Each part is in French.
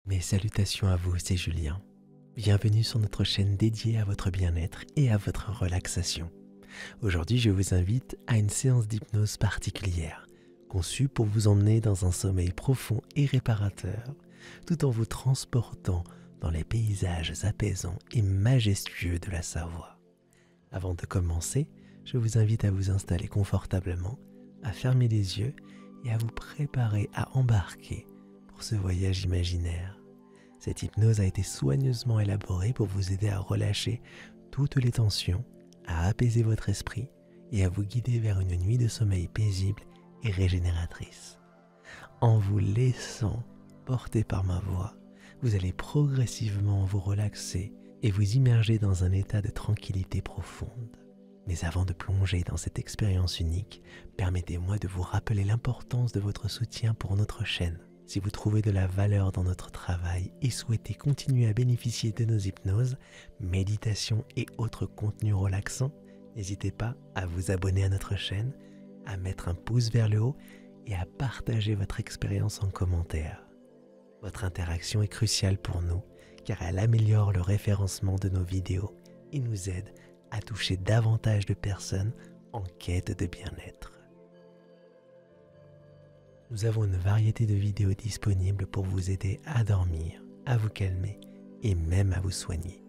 Mes salutations à vous, c'est Julien. Bienvenue sur notre chaîne dédiée à votre bien-être et à votre relaxation. Aujourd'hui, je vous invite à une séance d'hypnose particulière, conçue pour vous emmener dans un sommeil profond et réparateur, tout en vous transportant dans les paysages apaisants et majestueux de la Savoie. Avant de commencer, je vous invite à vous installer confortablement, à fermer les yeux et à vous préparer à embarquer pour ce voyage imaginaire. Cette hypnose a été soigneusement élaborée pour vous aider à relâcher toutes les tensions, à apaiser votre esprit et à vous guider vers une nuit de sommeil paisible et régénératrice. En vous laissant porter par ma voix, vous allez progressivement vous relaxer et vous immerger dans un état de tranquillité profonde. Mais avant de plonger dans cette expérience unique, permettez-moi de vous rappeler l'importance de votre soutien pour notre chaîne. Si vous trouvez de la valeur dans notre travail et souhaitez continuer à bénéficier de nos hypnoses, méditations et autres contenus relaxants, n'hésitez pas à vous abonner à notre chaîne, à mettre un pouce vers le haut et à partager votre expérience en commentaire. Votre interaction est cruciale pour nous car elle améliore le référencement de nos vidéos et nous aide à toucher davantage de personnes en quête de bien-être. Nous avons une variété de vidéos disponibles pour vous aider à dormir, à vous calmer et même à vous soigner.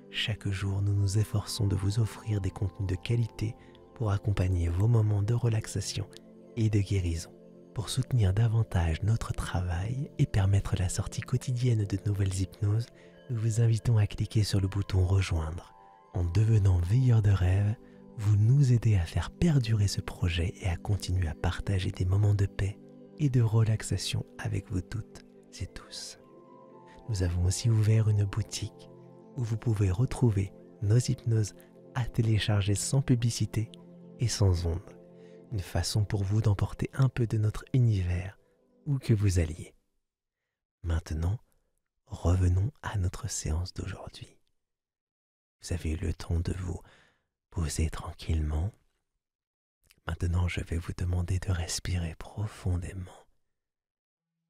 Chaque jour, nous nous efforçons de vous offrir des contenus de qualité pour accompagner vos moments de relaxation et de guérison. Pour soutenir davantage notre travail et permettre la sortie quotidienne de nouvelles hypnoses, nous vous invitons à cliquer sur le bouton Rejoindre. En devenant veilleur de rêve, vous nous aidez à faire perdurer ce projet et à continuer à partager des moments de paix et de relaxation avec vous toutes et tous. Nous avons aussi ouvert une boutique où vous pouvez retrouver nos hypnoses à télécharger sans publicité et sans ondes. Une façon pour vous d'emporter un peu de notre univers où que vous alliez. Maintenant, revenons à notre séance d'aujourd'hui. Vous avez eu le temps de vous poser tranquillement. Maintenant, je vais vous demander de respirer profondément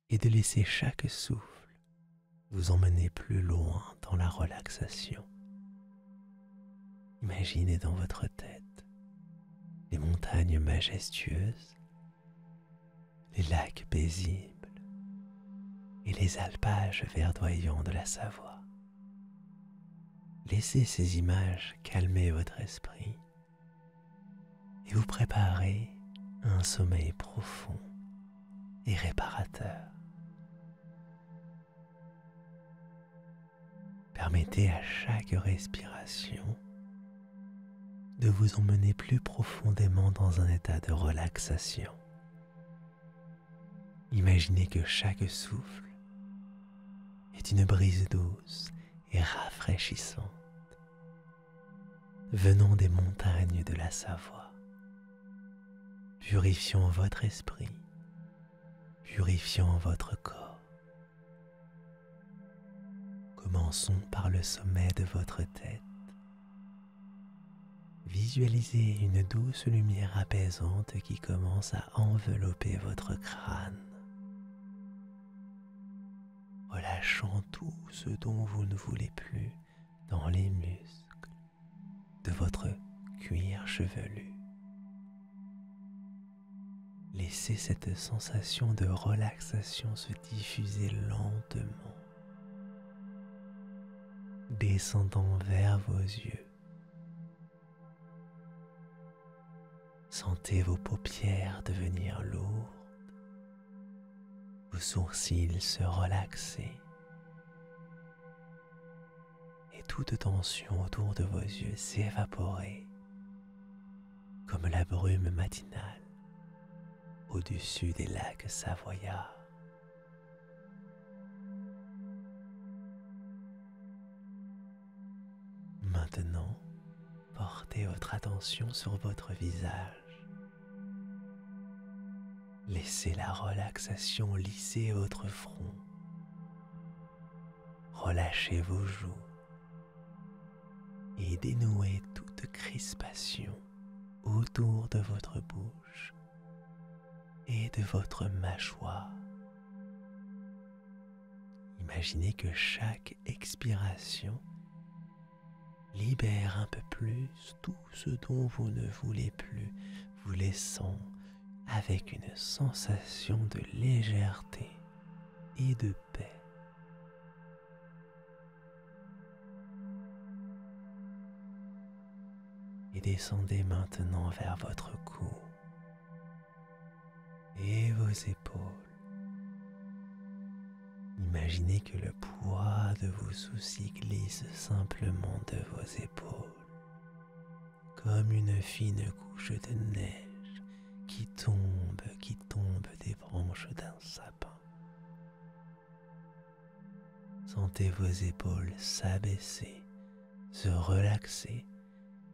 et de laisser chaque souffle vous emmener plus loin dans la relaxation. Imaginez dans votre tête les montagnes majestueuses, les lacs paisibles et les alpages verdoyants de la Savoie. Laissez ces images calmer votre esprit et vous préparer à un sommeil profond et réparateur. Permettez à chaque respiration de vous emmener plus profondément dans un état de relaxation. Imaginez que chaque souffle est une brise douce et rafraîchissante venant des montagnes de la Savoie, purifiant votre esprit, purifiant votre corps. Commençons par le sommet de votre tête. Visualisez une douce lumière apaisante qui commence à envelopper votre crâne, relâchant tout ce dont vous ne voulez plus dans les muscles de votre cuir chevelu. Laissez cette sensation de relaxation se diffuser lentement, descendant vers vos yeux. Sentez vos paupières devenir lourdes, vos sourcils se relaxer et toute tension autour de vos yeux s'évaporer comme la brume matinale au-dessus des lacs savoyards. Maintenant, portez votre attention sur votre visage. Laissez la relaxation lisser votre front. Relâchez vos joues et dénouez toute crispation autour de votre bouche et de votre mâchoire. Imaginez que chaque expiration libère un peu plus tout ce dont vous ne voulez plus, vous laissant avec une sensation de légèreté et de paix. Et descendez maintenant vers votre cou et vos épaules. Imaginez que le poids de vos soucis glisse simplement de vos épaules, comme une fine couche de neige qui tombe des branches d'un sapin. Sentez vos épaules s'abaisser, se relaxer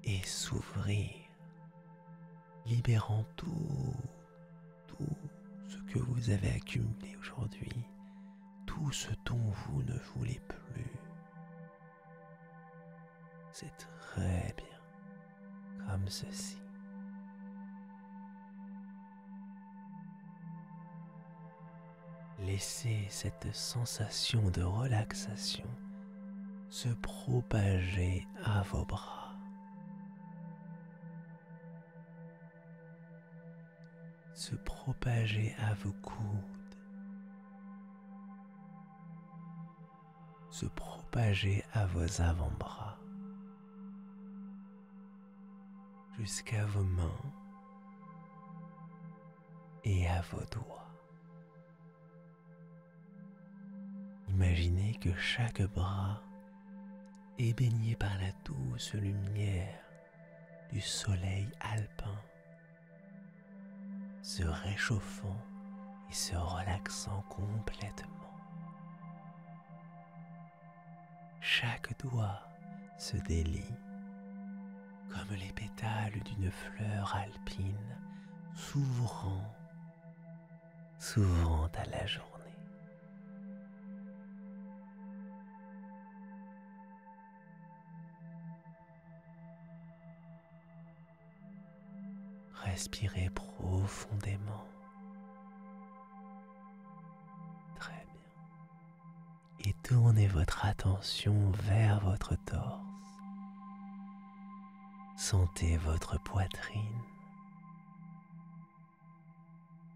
et s'ouvrir, libérant tout ce que vous avez accumulé aujourd'hui, tout ce dont vous ne voulez plus. C'est très bien, comme ceci. Laissez cette sensation de relaxation se propager à vos bras. Se propager à vos coudes. Se propager à vos avant-bras. Jusqu'à vos mains et à vos doigts. Imaginez que chaque bras est baigné par la douce lumière du soleil alpin, se réchauffant et se relaxant complètement. Chaque doigt se délie comme les pétales d'une fleur alpine s'ouvrant à la journée. Respirez profondément. Très bien. Et tournez votre attention vers votre torse. Sentez votre poitrine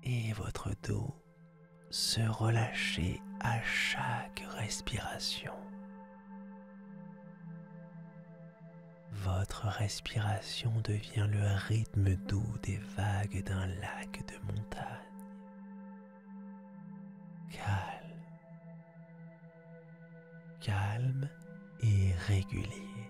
et votre dos se relâcher à chaque respiration. Votre respiration devient le rythme doux des vagues d'un lac de montagne. Calme et régulier.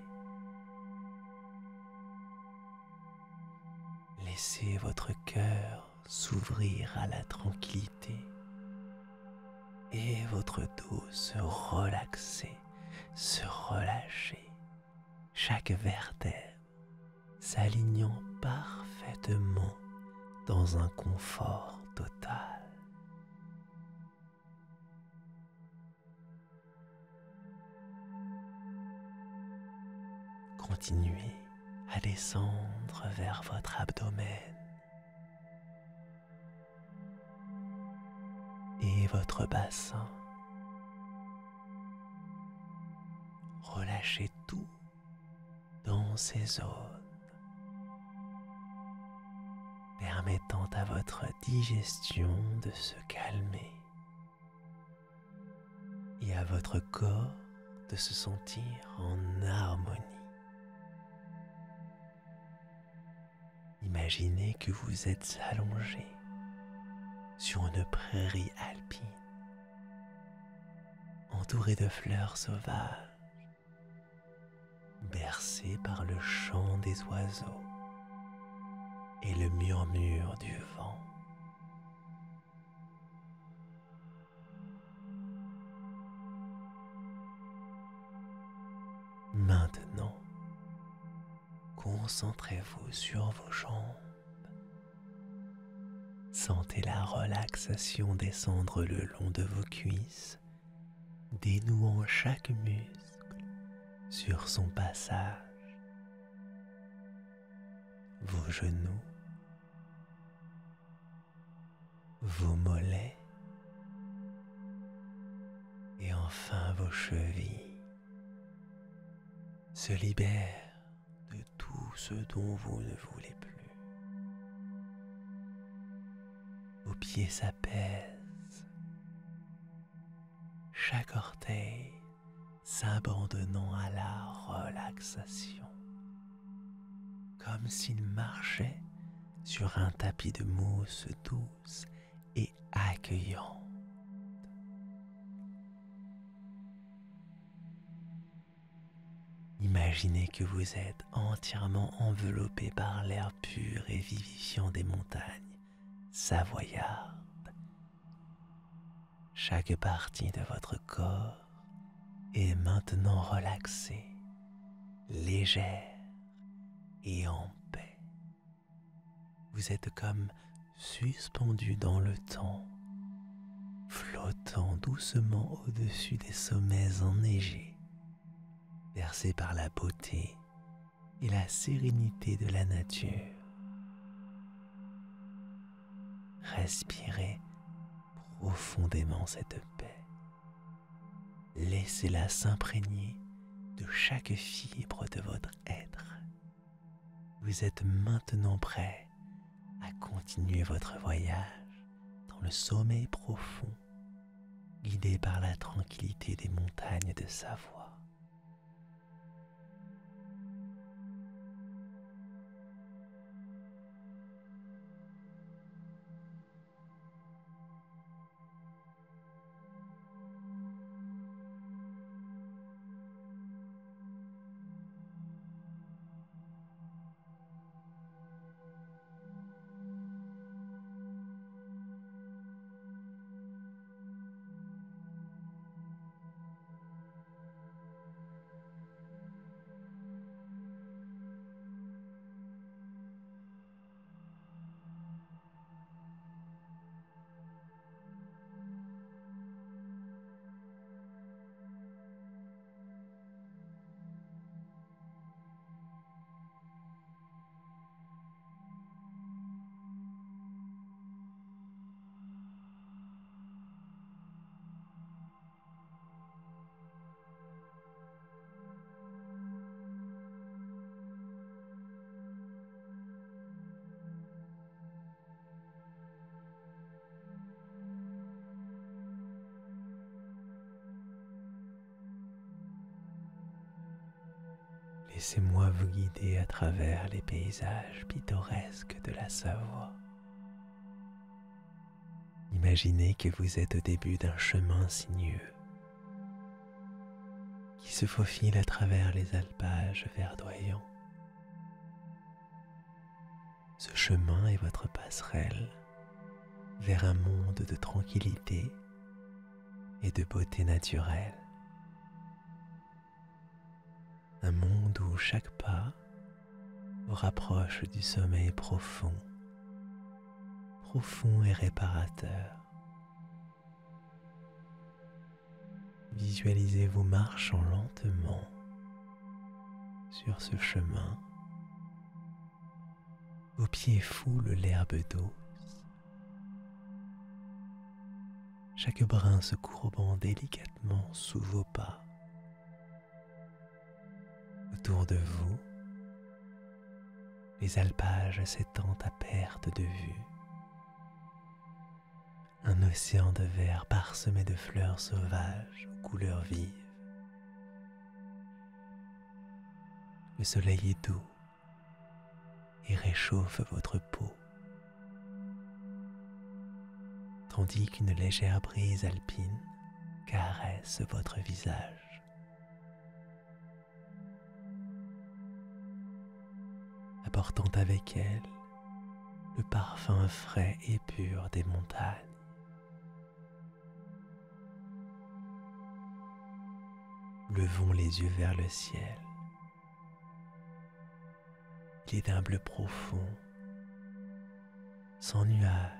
Laissez votre cœur s'ouvrir à la tranquillité et votre dos se relaxer, se relâcher. Chaque vertèbre s'alignant parfaitement dans un confort total. Continuez à descendre vers votre abdomen et votre bassin. Relâchez tout dans ces zones, permettant à votre digestion de se calmer et à votre corps de se sentir en harmonie. Imaginez que vous êtes allongé sur une prairie alpine, entouré de fleurs sauvages, bercé par le chant des oiseaux et le murmure du vent. Maintenant, concentrez-vous sur vos jambes. Sentez la relaxation descendre le long de vos cuisses, dénouant chaque muscle sur son passage. Vos genoux, vos mollets, et Enfin vos chevilles se libèrent de tout ce dont vous ne voulez plus. Vos pieds s'apaisent, chaque orteil s'abandonnant à la relaxation, comme s'il marchait sur un tapis de mousse douce et accueillante. Imaginez que vous êtes entièrement enveloppé par l'air pur et vivifiant des montagnes savoyardes. Chaque partie de votre corps est maintenant relaxée, légère et en paix. Vous êtes comme suspendu dans le temps, flottant doucement au-dessus des sommets enneigés, bercé par la beauté et la sérénité de la nature. Respirez profondément cette paix. Laissez-la s'imprégner de chaque fibre de votre être. Vous êtes maintenant prêt à continuer votre voyage dans le sommeil profond, guidé par la tranquillité des montagnes de Savoie. Laissez-moi vous guider à travers les paysages pittoresques de la Savoie. Imaginez que vous êtes au début d'un chemin sinueux qui se faufile à travers les alpages verdoyants. Ce chemin est votre passerelle vers un monde de tranquillité et de beauté naturelle. Un monde où chaque pas vous rapproche du sommeil profond, profond et réparateur. Visualisez-vous marchant lentement sur ce chemin. Vos pieds foulent l'herbe douce, chaque brin se courbant délicatement sous vos pas. Autour de vous, les alpages s'étendent à perte de vue. Un océan de vert parsemé de fleurs sauvages aux couleurs vives. Le soleil est doux et réchauffe votre peau, tandis qu'une légère brise alpine caresse votre visage. Apportant avec elle le parfum frais et pur des montagnes. Levons les yeux vers le ciel. Il est d'un bleu profond, sans nuages,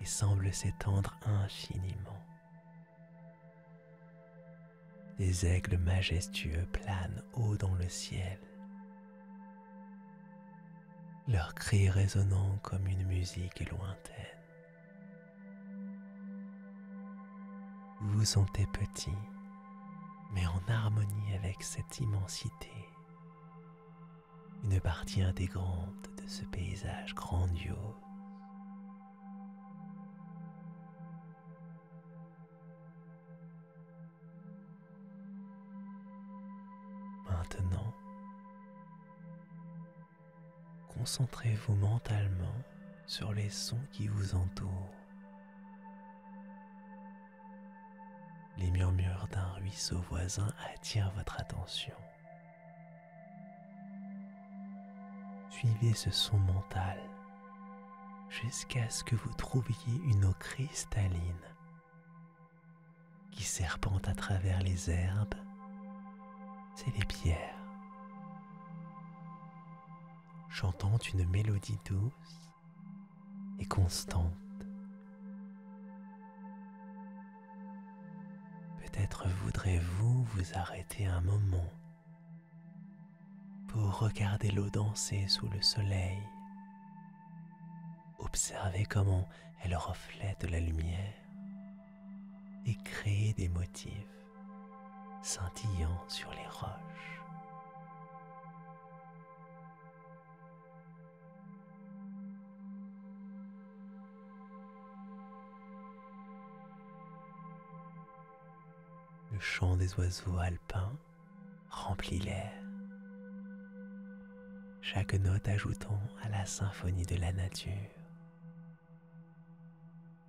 et semble s'étendre infiniment. Des aigles majestueux planent haut dans le ciel, leurs cris résonnant comme une musique lointaine. Vous vous sentez petit, mais en harmonie avec cette immensité, une partie intégrante de ce paysage grandiose. Maintenant, concentrez-vous mentalement sur les sons qui vous entourent. Les murmures d'un ruisseau voisin attirent votre attention. Suivez ce son mental jusqu'à ce que vous trouviez une eau cristalline qui serpente à travers les herbes et les pierres, chantant une mélodie douce et constante. Peut-être voudrez-vous vous arrêter un moment pour regarder l'eau danser sous le soleil. Observez comment elle reflète la lumière et créer des motifs scintillants sur les roches. Le chant des oiseaux alpins remplit l'air, chaque note ajoutant à la symphonie de la nature.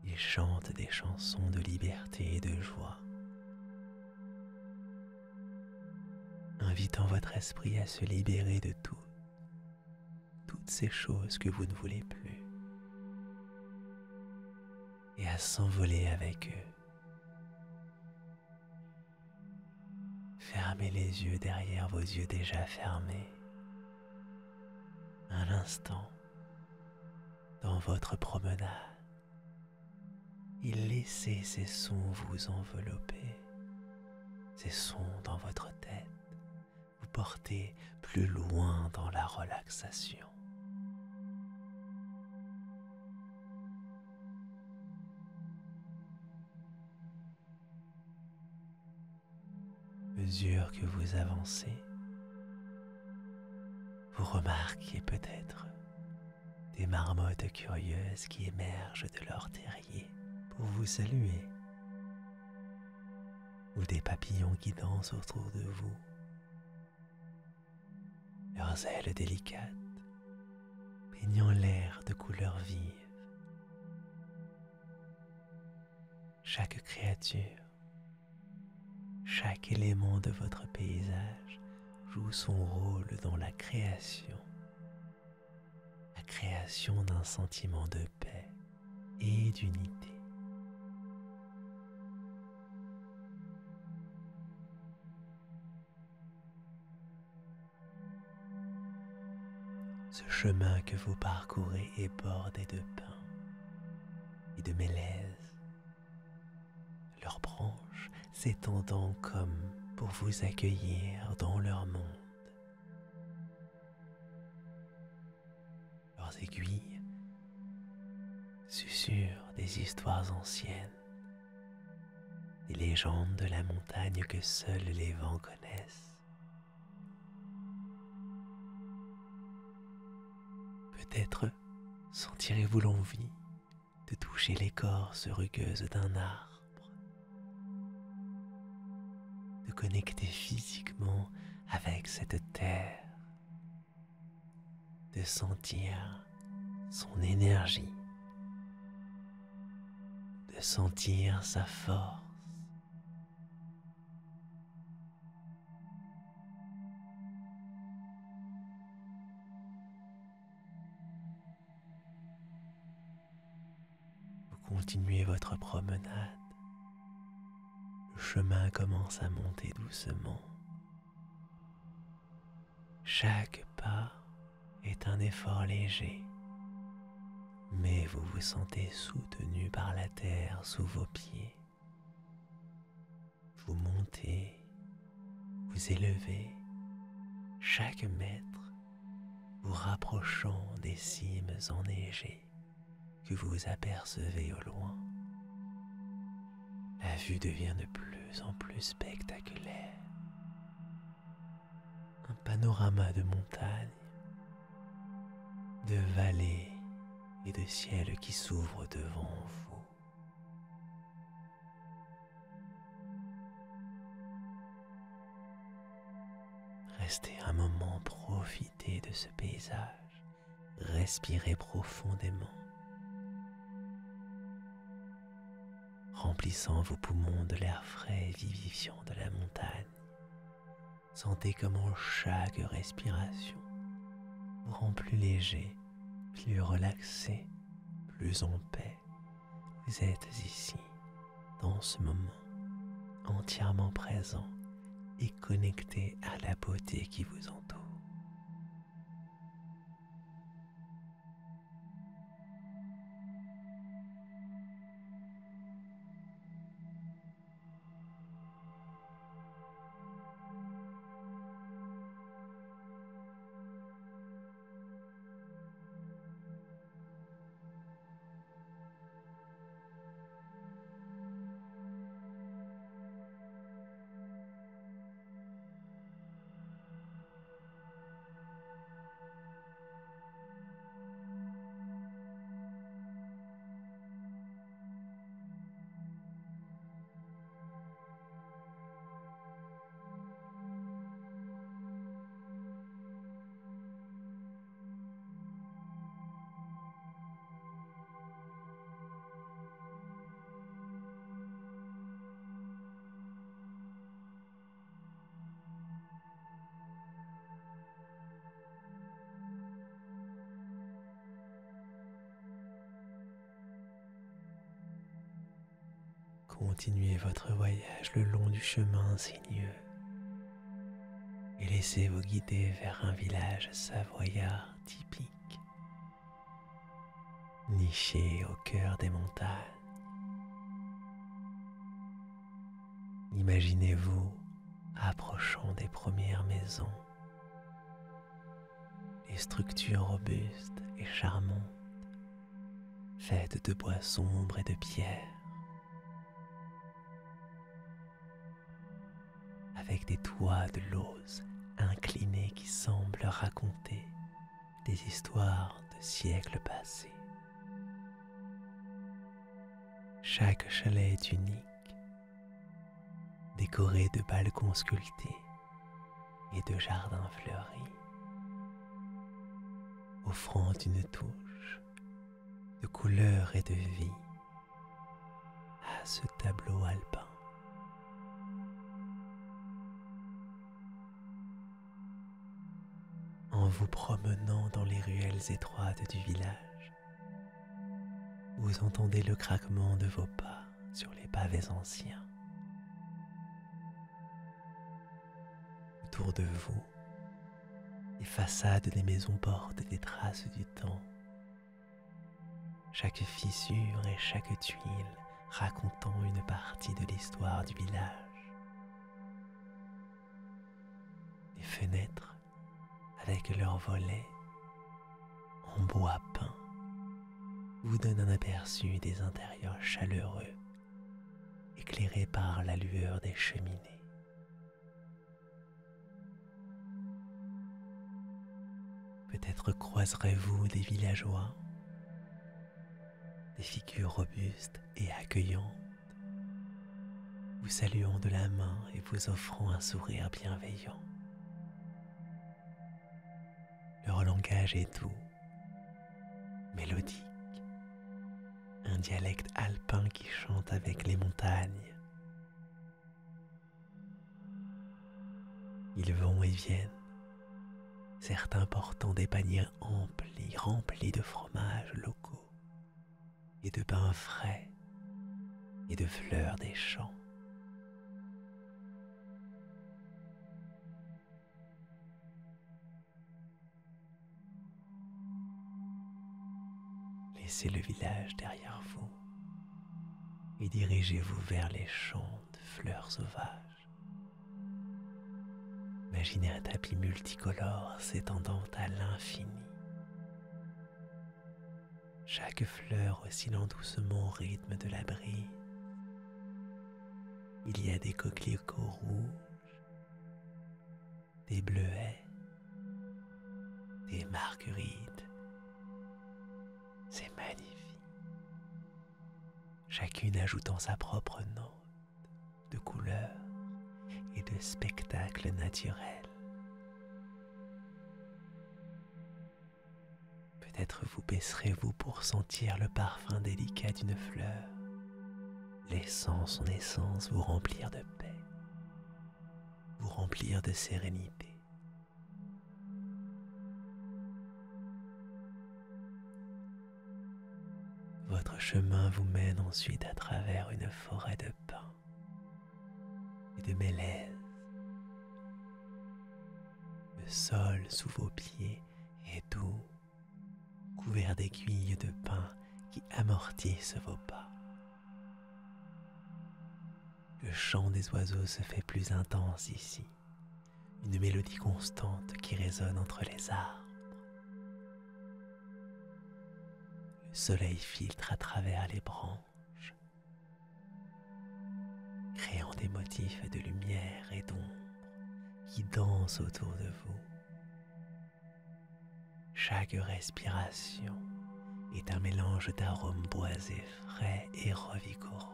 Ils chantent des chansons de liberté et de joie, invitant votre esprit à se libérer de toutes ces choses que vous ne voulez plus, et à s'envoler avec eux. Fermez les yeux derrière vos yeux déjà fermés. Un instant dans votre promenade et laissez ces sons vous envelopper. Ces sons dans votre tête vous porter plus loin dans la relaxation. Mesure que vous avancez, vous remarquez peut-être des marmottes curieuses qui émergent de leur terrier pour vous saluer, ou des papillons qui dansent autour de vous, leurs ailes délicates baignant l'air de couleurs vives. Chaque créature, chaque élément de votre paysage joue son rôle dans la création d'un sentiment de paix et d'unité. Ce chemin que vous parcourez est bordé de pins et de mélèzes, leurs branches s'étendant comme pour vous accueillir dans leur monde. Leurs aiguilles susurrent des histoires anciennes, des légendes de la montagne que seuls les vents connaissent. Peut-être sentirez-vous l'envie de toucher l'écorce rugueuse d'un arbre, de connecter physiquement avec cette terre, de sentir son énergie, de sentir sa force. Vous continuez votre promenade. Le chemin commence à monter doucement. Chaque pas est un effort léger, mais vous vous sentez soutenu par la terre sous vos pieds. Vous montez, vous élevez, chaque mètre vous rapprochant des cimes enneigées que vous apercevez au loin. La vue devient de plus en plus spectaculaire. Un panorama de montagnes, de vallées et de ciel qui s'ouvrent devant vous. Restez un moment, profitez de ce paysage, respirez profondément, remplissant vos poumons de l'air frais et vivifiant de la montagne. Sentez comment chaque respiration vous rend plus léger, plus relaxé, plus en paix. Vous êtes ici, dans ce moment, entièrement présent et connecté à la beauté qui vous entoure. Continuez votre voyage le long du chemin sinueux et laissez-vous guider vers un village savoyard typique, niché au cœur des montagnes. Imaginez-vous approchant des premières maisons, les structures robustes et charmantes, faites de bois sombres et de pierre, avec des toits de lauze inclinés qui semblent raconter des histoires de siècles passés. Chaque chalet est unique, décoré de balcons sculptés et de jardins fleuris, offrant une touche de couleur et de vie à ce tableau alpin. En vous promenant dans les ruelles étroites du village, vous entendez le craquement de vos pas sur les pavés anciens. Autour de vous, les façades des maisons portent des traces du temps. Chaque fissure et chaque tuile racontant une partie de l'histoire du village. Les fenêtres, avec leurs volets en bois peint, vous donnent un aperçu des intérieurs chaleureux, éclairés par la lueur des cheminées. Peut-être croiserez-vous des villageois, des figures robustes et accueillantes, vous saluant de la main et vous offrant un sourire bienveillant. Leur langage est doux, mélodique, un dialecte alpin qui chante avec les montagnes. Ils vont et viennent, certains portant des paniers remplis de fromages locaux et de pains frais et de fleurs des champs. Laissez le village derrière vous et dirigez-vous vers les champs de fleurs sauvages. Imaginez un tapis multicolore s'étendant à l'infini. Chaque fleur oscillant doucement au rythme de la brise. Il y a des coquelicots rouges, des bleuets, des marguerites. C'est magnifique. Chacune ajoutant sa propre note de couleur et de spectacle naturel. Peut-être vous baisserez-vous pour sentir le parfum délicat d'une fleur, laissant son essence vous remplir de paix, vous remplir de sérénité. Votre chemin vous mène ensuite à travers une forêt de pins et de mélèzes. Le sol sous vos pieds est doux, couvert d'aiguilles de pin qui amortissent vos pas. Le chant des oiseaux se fait plus intense ici, une mélodie constante qui résonne entre les arbres. Le soleil filtre à travers les branches, créant des motifs de lumière et d'ombre qui dansent autour de vous. Chaque respiration est un mélange d'arômes boisés frais et revigorants,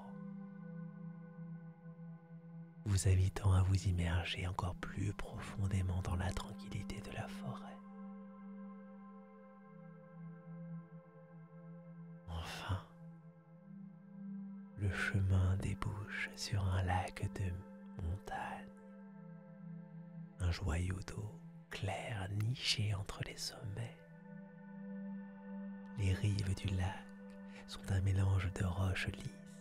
vous invitant à vous immerger encore plus profondément dans la tranquillité de la forêt. Enfin, le chemin débouche sur un lac de montagne, un joyau d'eau clair niché entre les sommets. Les rives du lac sont un mélange de roches lisses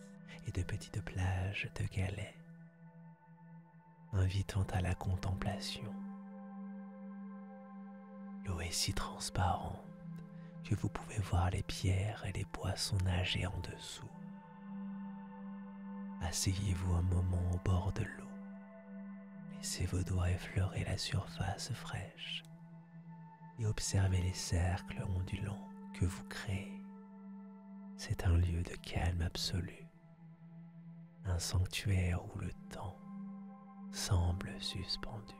et de petites plages de galets, invitant à la contemplation. L'eau est si transparente que vous pouvez voir les pierres et les poissons nager en dessous. Asseyez-vous un moment au bord de l'eau. Laissez vos doigts effleurer la surface fraîche et observez les cercles ondulants que vous créez. C'est un lieu de calme absolu, un sanctuaire où le temps semble suspendu.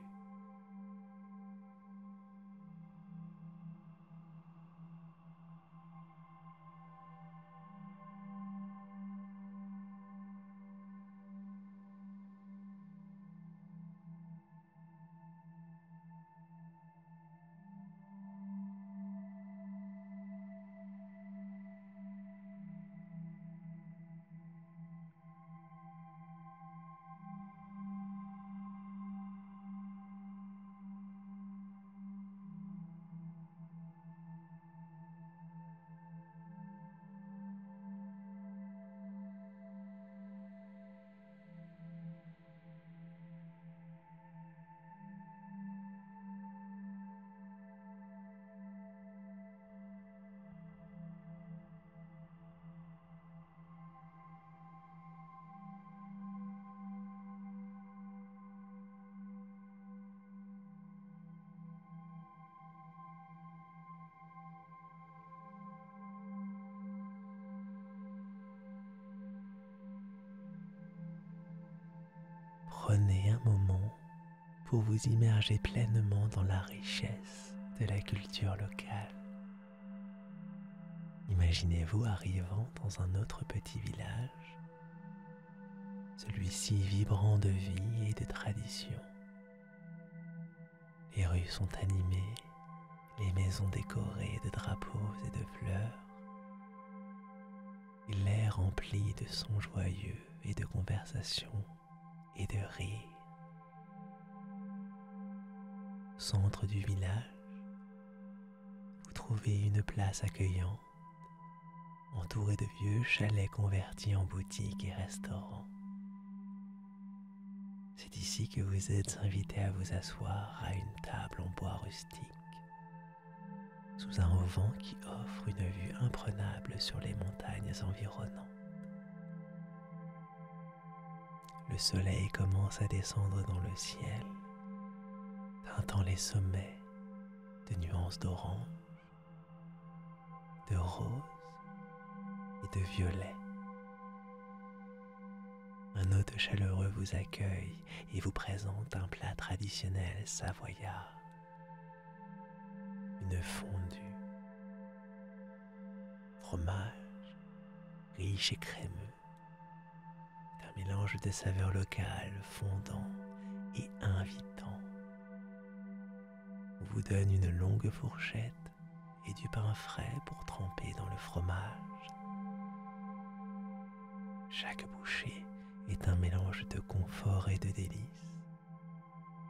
Prenez un moment pour vous immerger pleinement dans la richesse de la culture locale. Imaginez-vous arrivant dans un autre petit village, celui-ci vibrant de vie et de tradition. Les rues sont animées, les maisons décorées de drapeaux et de fleurs, et l'air rempli de sons joyeux et de conversations et de rires. Au centre du village, vous trouvez une place accueillante, entourée de vieux chalets convertis en boutiques et restaurants. C'est ici que vous êtes invité à vous asseoir à une table en bois rustique, sous un auvent qui offre une vue imprenable sur les montagnes environnantes. Le soleil commence à descendre dans le ciel, teintant les sommets de nuances d'orange, de rose et de violet. Un hôte chaleureux vous accueille et vous présente un plat traditionnel savoyard. Une fondue, fromage, riche et crémeux, un mélange de saveurs locales fondant et invitant. On vous donne une longue fourchette et du pain frais pour tremper dans le fromage. Chaque bouchée est un mélange de confort et de délices,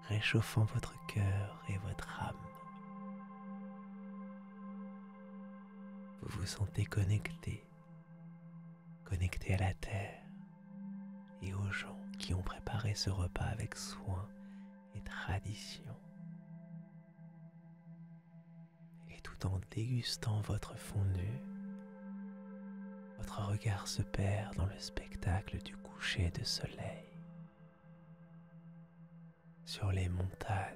réchauffant votre cœur et votre âme. Vous vous sentez connecté à la terre et aux gens qui ont préparé ce repas avec soin et tradition. Et tout en dégustant votre fondue, votre regard se perd dans le spectacle du coucher de soleil sur les montagnes.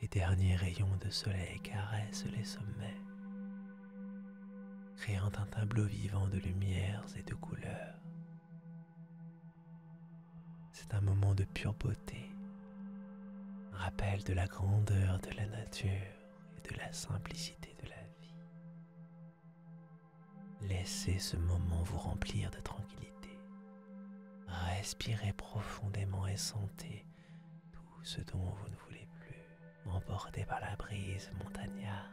Les derniers rayons de soleil caressent les sommets, créant un tableau vivant de lumières et de couleurs. C'est un moment de pure beauté, un rappel de la grandeur de la nature et de la simplicité de la vie. Laissez ce moment vous remplir de tranquillité. Respirez profondément et sentez tout ce dont vous ne voulez plus, emporté par la brise montagnarde.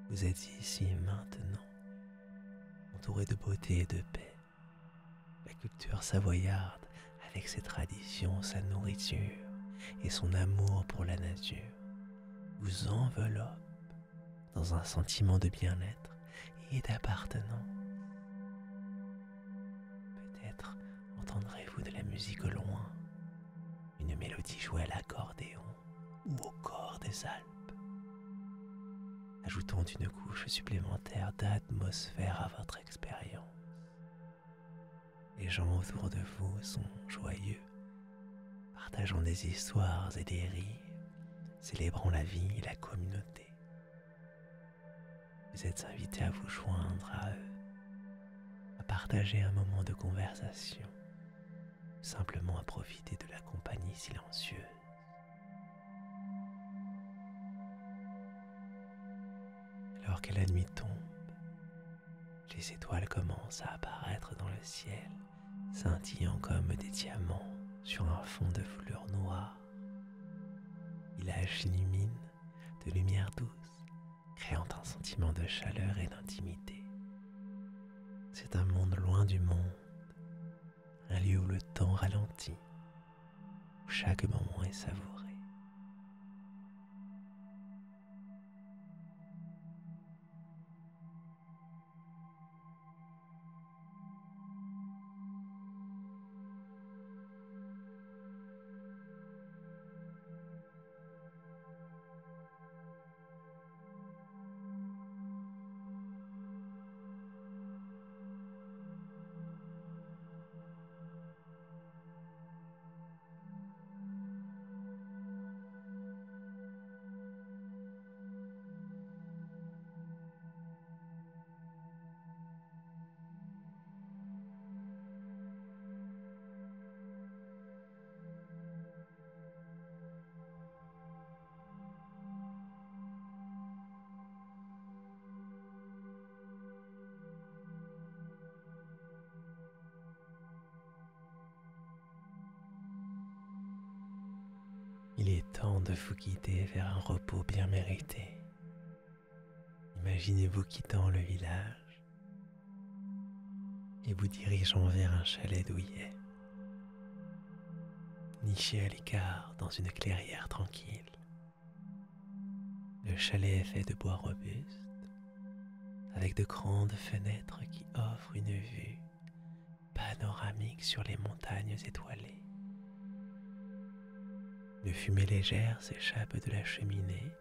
Vous êtes ici maintenant, entouré de beauté et de paix. La culture savoyarde, avec ses traditions, sa nourriture et son amour pour la nature, vous enveloppe dans un sentiment de bien-être et d'appartenance. Peut-être entendrez-vous de la musique au loin, une mélodie jouée à l'accordéon ou au cor des Alpes, ajoutant une couche supplémentaire d'atmosphère à votre expérience. Les gens autour de vous sont joyeux, partageant des histoires et des rires, célébrant la vie et la communauté. Vous êtes invité à vous joindre à eux, à partager un moment de conversation, ou simplement à profiter de la compagnie silencieuse. Alors que la nuit tombe, les étoiles commencent à apparaître dans le ciel, scintillant comme des diamants sur un fond de velours noir. Le village s'illumine de lumière douce, créant un sentiment de chaleur et d'intimité. C'est un monde loin du monde, un lieu où le temps ralentit, où chaque moment est savouré. Il est temps de vous guider vers un repos bien mérité. Imaginez-vous quittant le village et vous dirigeant vers un chalet douillet, niché à l'écart dans une clairière tranquille. Le chalet est fait de bois robuste, avec de grandes fenêtres qui offrent une vue panoramique sur les montagnes étoilées. Une fumée légère s'échappe de la cheminée,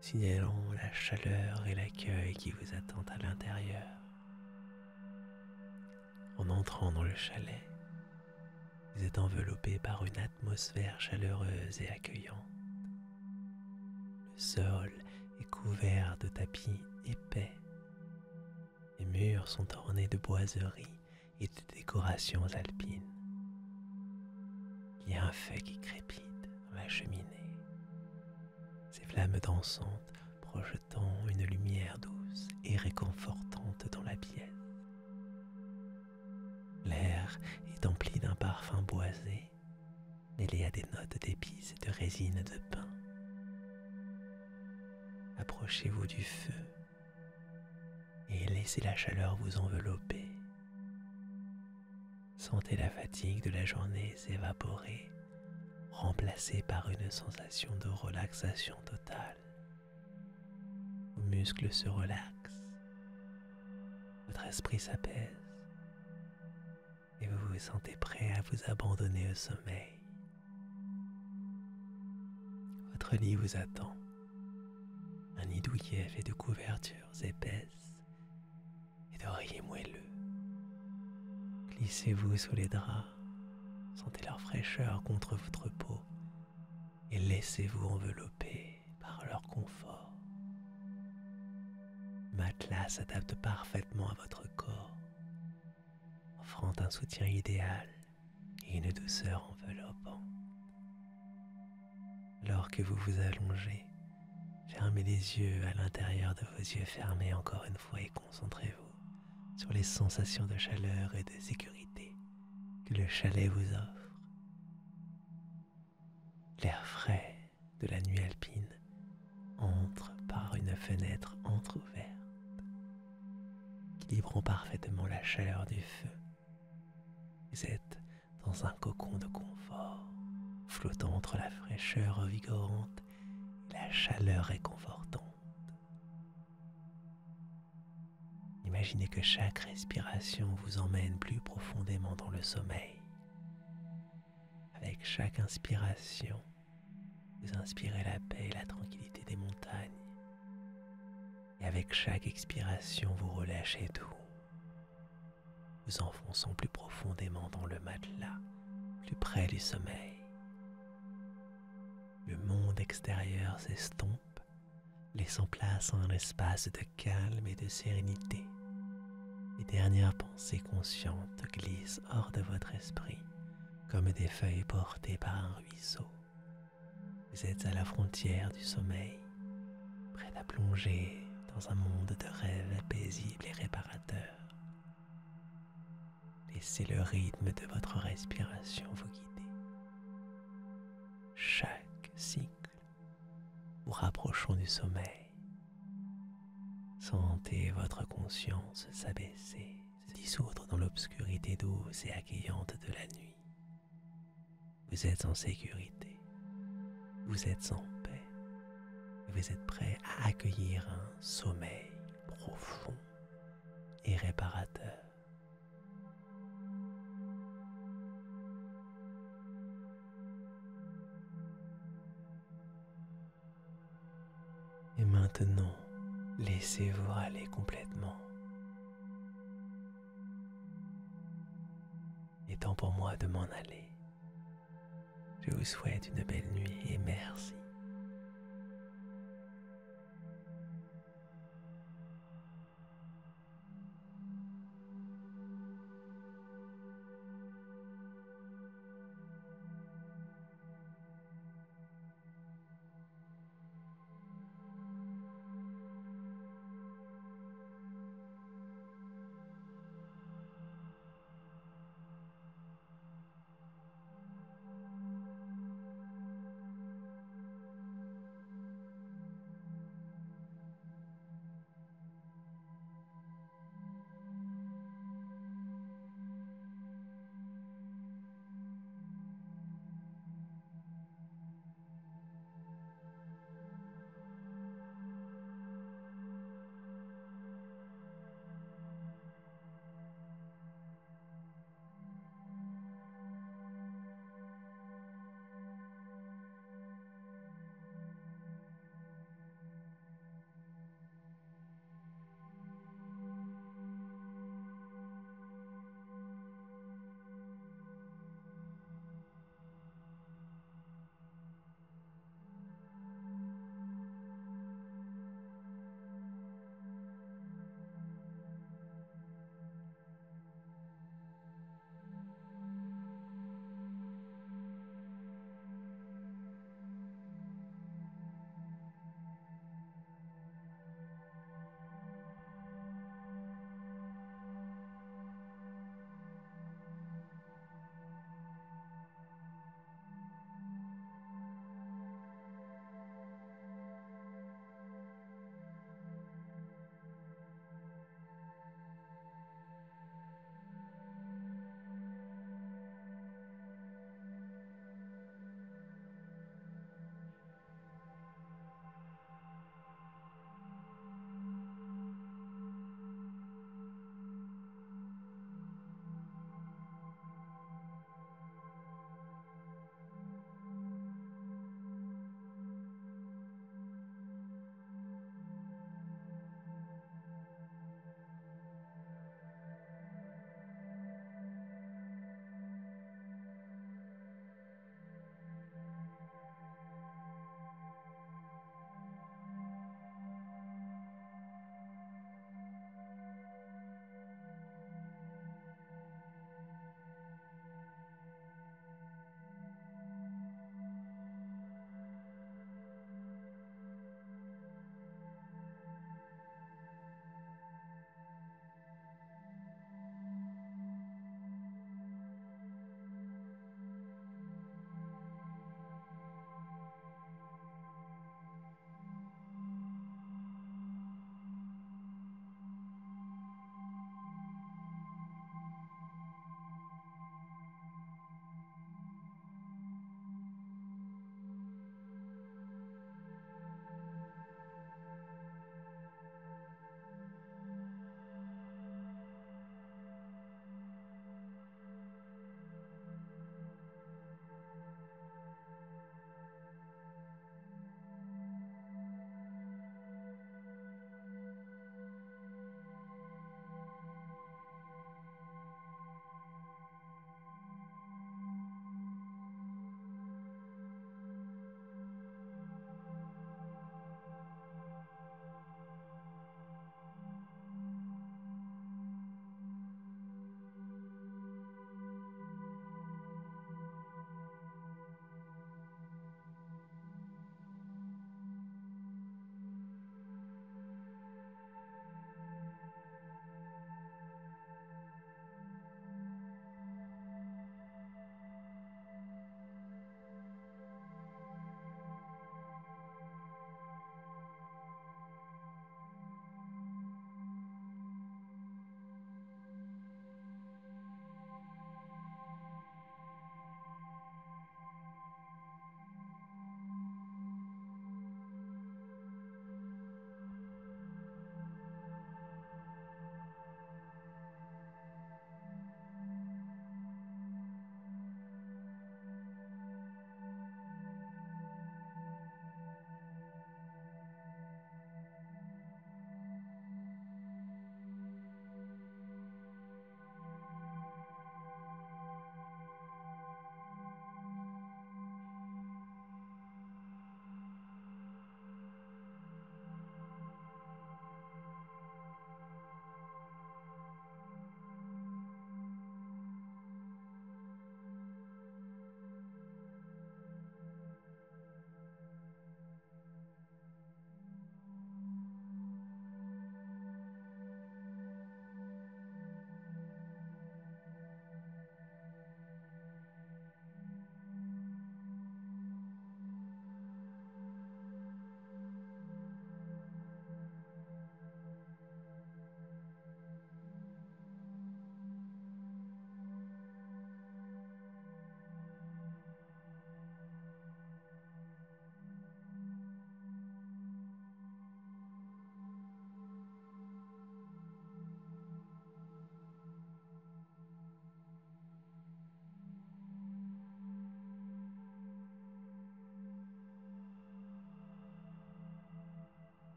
signalant la chaleur et l'accueil qui vous attendent à l'intérieur. En entrant dans le chalet, vous êtes enveloppé par une atmosphère chaleureuse et accueillante. Le sol est couvert de tapis épais. Les murs sont ornés de boiseries et de décorations alpines. Il y a un feu qui crépite dans la cheminée, ses flammes dansantes projetant une lumière douce et réconfortante dans la pièce. L'air est empli d'un parfum boisé, mêlé à des notes d'épices et de résine de pin. Approchez-vous du feu et laissez la chaleur vous envelopper. Sentez la fatigue de la journée s'évaporer, remplacée par une sensation de relaxation totale. Vos muscles se relaxent, votre esprit s'apaise et vous vous sentez prêt à vous abandonner au sommeil. Votre lit vous attend, un nid douillet fait de couvertures épaisses et d'oreillers moelleux. Glissez-vous sous les draps, sentez leur fraîcheur contre votre peau et laissez-vous envelopper par leur confort. Le matelas s'adapte parfaitement à votre corps, offrant un soutien idéal et une douceur enveloppante. Alors que vous vous allongez, fermez les yeux à l'intérieur de vos yeux fermés encore une fois et concentrez-vous sur les sensations de chaleur et de sécurité que le chalet vous offre. L'air frais de la nuit alpine entre par une fenêtre entrouverte, équilibrant parfaitement la chaleur du feu. Vous êtes dans un cocon de confort, flottant entre la fraîcheur revigorante et la chaleur réconfortante. Imaginez que chaque respiration vous emmène plus profondément dans le sommeil. Avec chaque inspiration, vous inspirez la paix et la tranquillité des montagnes. Et avec chaque expiration, vous relâchez tout, vous enfonçant plus profondément dans le matelas, plus près du sommeil. Le monde extérieur s'estompe, laissant place à un espace de calme et de sérénité. Les dernières pensées conscientes glissent hors de votre esprit, comme des feuilles portées par un ruisseau. Vous êtes à la frontière du sommeil, prêt à plonger dans un monde de rêves paisibles et réparateurs. Laissez le rythme de votre respiration vous guider. Chaque cycle vous rapprochant du sommeil. Sentez votre conscience s'abaisser, se dissoudre dans l'obscurité douce et accueillante de la nuit. Vous êtes en sécurité, vous êtes en paix, et vous êtes prêt à accueillir un sommeil profond et réparateur. Et maintenant, laissez-vous aller complètement. Il est temps pour moi de m'en aller. Je vous souhaite une belle nuit et merci